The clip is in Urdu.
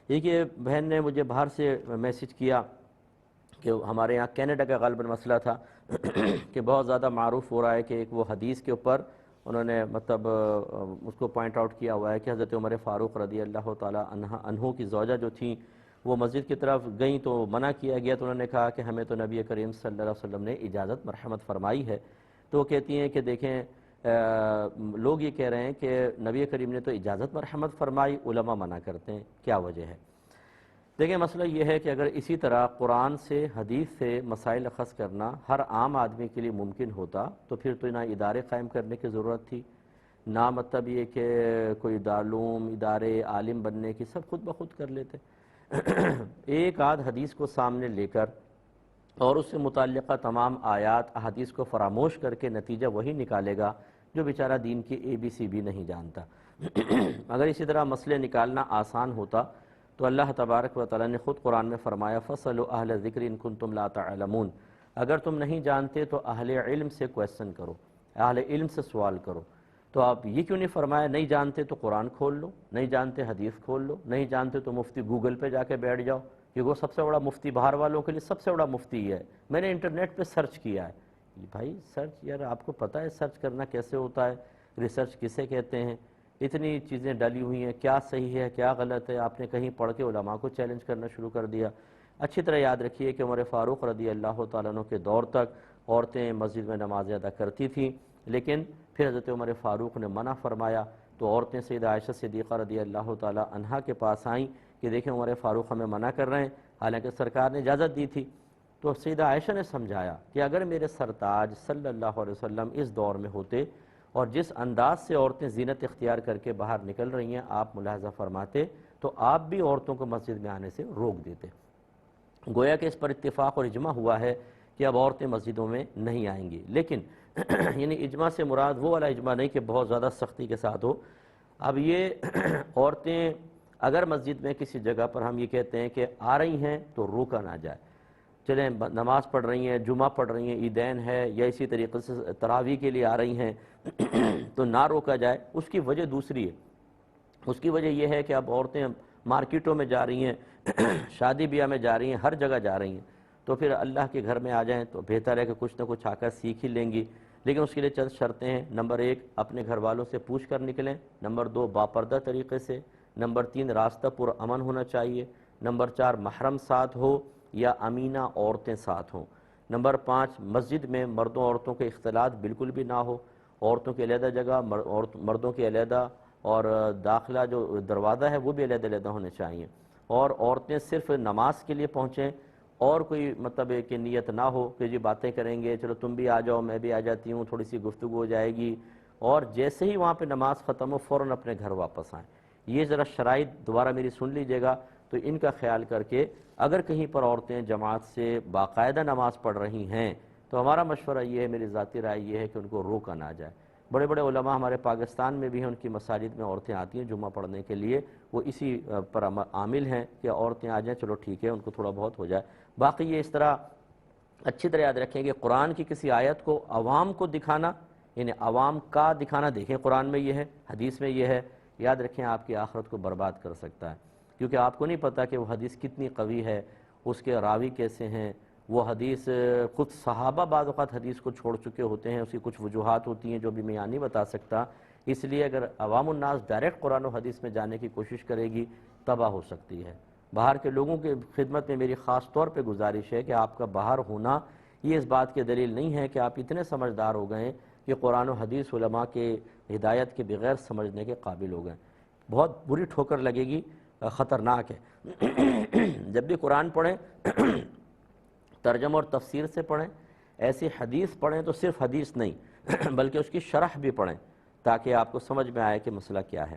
ایک یہ بہن نے مجھے باہر سے میسج کیا کہ ہمارے یہاں کینیڈا کا غالباً مسئلہ تھا کہ بہت زیادہ معروف ہو رہا ہے کہ ایک وہ حدیث کے اوپر انہوں نے مطلب اس کو پوائنٹ آؤٹ کیا ہوا ہے کہ حضرت عمر فاروق رضی اللہ تعالیٰ عنہ کی زوجہ جو تھیں وہ مسجد کی طرف گئیں تو منع کیا گیا، تو انہوں نے کہا کہ ہمیں تو نبی کریم صلی اللہ علیہ وسلم نے اجازت مرحمت فرمائی ہے۔ تو وہ کہتی ہیں کہ دیکھیں لوگ یہ کہہ رہے ہیں کہ نبی کریم نے تو اجازت مرحمت فرمائی، علماء منع کرتے ہیں، کیا وجہ ہے؟ دیکھیں مسئلہ یہ ہے کہ اگر اسی طرح قرآن سے حدیث سے مسائل اخذ کرنا ہر عام آدمی کے لیے ممکن ہوتا تو پھر تو نہ ادارے قائم کرنے کی ضرورت تھی، نہ مطلب یہ کہ کوئی دارالعلوم ادارے عالم بننے کی، سب خود بخود کر لیتے۔ ایک آدھ حدیث کو سامنے لے کر اور اس سے متعلقہ تمام آیات احادیث کو فراموش کر کے نتیجہ وہی نکالے گا جو بیچارہ دین کی ABC بھی نہیں جانتا۔ اگر اسی طرح مسئلے نکالنا آسان ہوتا تو اللہ تبارک و تعالیٰ نے خود قرآن میں فرمایا فَاسْأَلُوا أَهْلَ الذِّكْرِ إِن كُنتُمْ لَا تَعْلَمُونَ، اگر تم نہیں جانتے تو اہل علم سے کویسچن کرو، اہل علم سے سوال کرو۔ تو آپ یہ کیوں نہیں فرمایا نہیں جانتے تو قرآن کھول لو، نہیں جانتے حدیث کھول لو، نہیں جانتے تو مفتی گوگل پہ جا کے بیٹھ جاؤ، کیونکہ وہ سب سے بڑا مفتی باہر والوں کے لیے سب سے بڑا مفتی ہے، میں نے انٹرنیٹ پہ سرچ کیا ہے۔ بھائی سرچ یار آپ کو پتہ ہے سرچ کرنا کیسے ہوتا ہے، ریسرچ کسے کہتے ہیں، اتنی چیزیں ڈلی ہوئی ہیں، کیا صحیح ہے کیا غلط ہے، آپ نے کہیں پڑھ کے علماء کو چیلنج کرنا شروع کر دیا۔ اچھی طرح یاد رکھیے کہ عمر فاروق رضی اللہ تعالیٰ عنہ کے دور تک عورتیں مسجد میں نمازیں ادا کرتی تھیں، لیکن پھر حضرت عمر فاروق نے منع فرمایا تو عورتیں سیدہ عائشہ صدیقہ رضی اللہ تعالیٰ عنہا کے پاس آئیں کہ دیکھیں عمر فاروق ہمیں منع کر رہے ہیں، حالانکہ سرکار نے اجازت دی تھی۔ تو سیدہ عائشہ نے سمجھایا کہ اگر میرے سرتاج صلی اللہ علیہ وسلم اس دور میں ہوتے اور جس انداز سے عورتیں زینت اختیار کر کے باہر نکل رہی ہیں آپ ملاحظہ فرماتے تو آپ بھی عورتوں کو مسجد میں آنے سے روک دیتے۔ گویا کہ اس پر اتفاق اور اجماع ہوا ہے کہ اب عورتیں مسجدوں میں نہیں آئیں گی، لیکن یعنی اجماع سے مراد وہ والا اجماع نہیں کہ بہت زیادہ سختی کے ساتھ ہو۔ اب یہ عورتیں اگر مسجد میں کسی جگہ پر ہم یہ کہتے ہیں کہ آ رہی ہیں تو روکا نہ جائے، چلیں نماز پڑھ رہی ہیں، جمعہ پڑھ رہی ہیں، عیدین ہے یا اسی طریقے سے تراویح کے لیے آ رہی ہیں تو نہ روکا جائے۔ اس کی وجہ دوسری ہے، اس کی وجہ یہ ہے کہ اب عورتیں مارکیٹوں میں جا رہی ہیں، شادی بیاہ میں جا رہی ہیں، ہر جگہ جا رہی ہیں، تو پھر اللہ کے گھر میں آ جائیں تو بہتر ہے کہ کچھ نہ کچھ آ کر سیکھ ہی لیں گی، لیکن اس کے لیے چند شرطیں ہیں۔ نمبر 1 اپنے گھر والوں سے پوچھ کر نکلیں، نمبر 2 باپردہ طریقے سے، نمبر 3 راستہ پر امن ہونا چاہیے، نمبر 4 محرم ساتھ ہو یا امینہ عورتیں ساتھ ہوں، نمبر 5 مسجد میں مردوں عورتوں کے اختلاط بالکل بھی نہ ہو، عورتوں کی علیحدہ جگہ مردوں کی علیحدہ، اور داخلہ جو دروازہ ہے وہ بھی علیحدہ علیحدہ ہونے چاہیے، اور عورتیں صرف نماز کے لیے پہنچیں اور کوئی مطلب کہ نیت نہ ہو کہ جی باتیں کریں گے، چلو تم بھی آ جاؤ میں بھی آ جاتی ہوں، تھوڑی سی گفتگو ہو جائے گی، اور جیسے ہی وہاں پہ نماز ختم ہو فوراً اپنے گھر واپس آئیں۔ یہ ذرا شرائط دوبارہ میری سن لیجئے گا تو ان کا خیال کر کے اگر کہیں پر عورتیں جماعت سے باقاعدہ نماز پڑھ رہی ہیں تو ہمارا مشورہ یہ ہے، میری ذاتی رائے یہ ہے کہ ان کو روکا نہ جائے۔ بڑے بڑے علماء ہمارے پاکستان میں بھی ہیں، ان کی مساجد میں عورتیں آتی ہیں جمعہ پڑھنے کے لیے، وہ اسی پر عامل ہیں کہ عورتیں آ جائیں، چلو ٹھیک ہے ان کو تھوڑا بہت ہو جائے۔ باقی یہ اس طرح اچھی طرح یاد رکھیں کہ قرآن کی کسی آیت کو عوام کو دکھانا، یعنی عوام کا دکھانا، دیکھیں قرآن میں یہ ہے، حدیث میں یہ ہے، یاد رکھیں آپ کی آخرت کو برباد کر سکتا ہے، کیونکہ آپ کو نہیں پتہ کہ وہ حدیث کتنی قوی ہے، اس کے راوی کیسے ہیں، وہ حدیث خود صحابہ بعض اوقات حدیث کو چھوڑ چکے ہوتے ہیں، اس کی کچھ وجوہات ہوتی ہیں جو بھی میں یہاں نہیں بتا سکتا، اس لیے اگر عوام الناس ڈائریکٹ قرآن و حدیث میں جانے کی کوشش کرے گی تباہ ہو سکتی ہے۔ باہر کے لوگوں کے خدمت میں میری خاص طور پہ گزارش ہے کہ آپ کا باہر ہونا یہ اس بات کی دلیل نہیں ہے کہ آپ اتنے سمجھدار ہو گئے کہ قرآن و حدیث علماء کے ہدایت کے بغیر سمجھنے کے قابل ہو گئے۔ بہت بری ٹھوکر لگے گی، خطرناک ہے۔ جب بھی قرآن پڑھیں ترجمہ اور تفسیر سے پڑھیں، ایسی حدیث پڑھیں تو صرف حدیث نہیں بلکہ اس کی شرح بھی پڑھیں تاکہ آپ کو سمجھ میں آئے کہ مسئلہ کیا ہے۔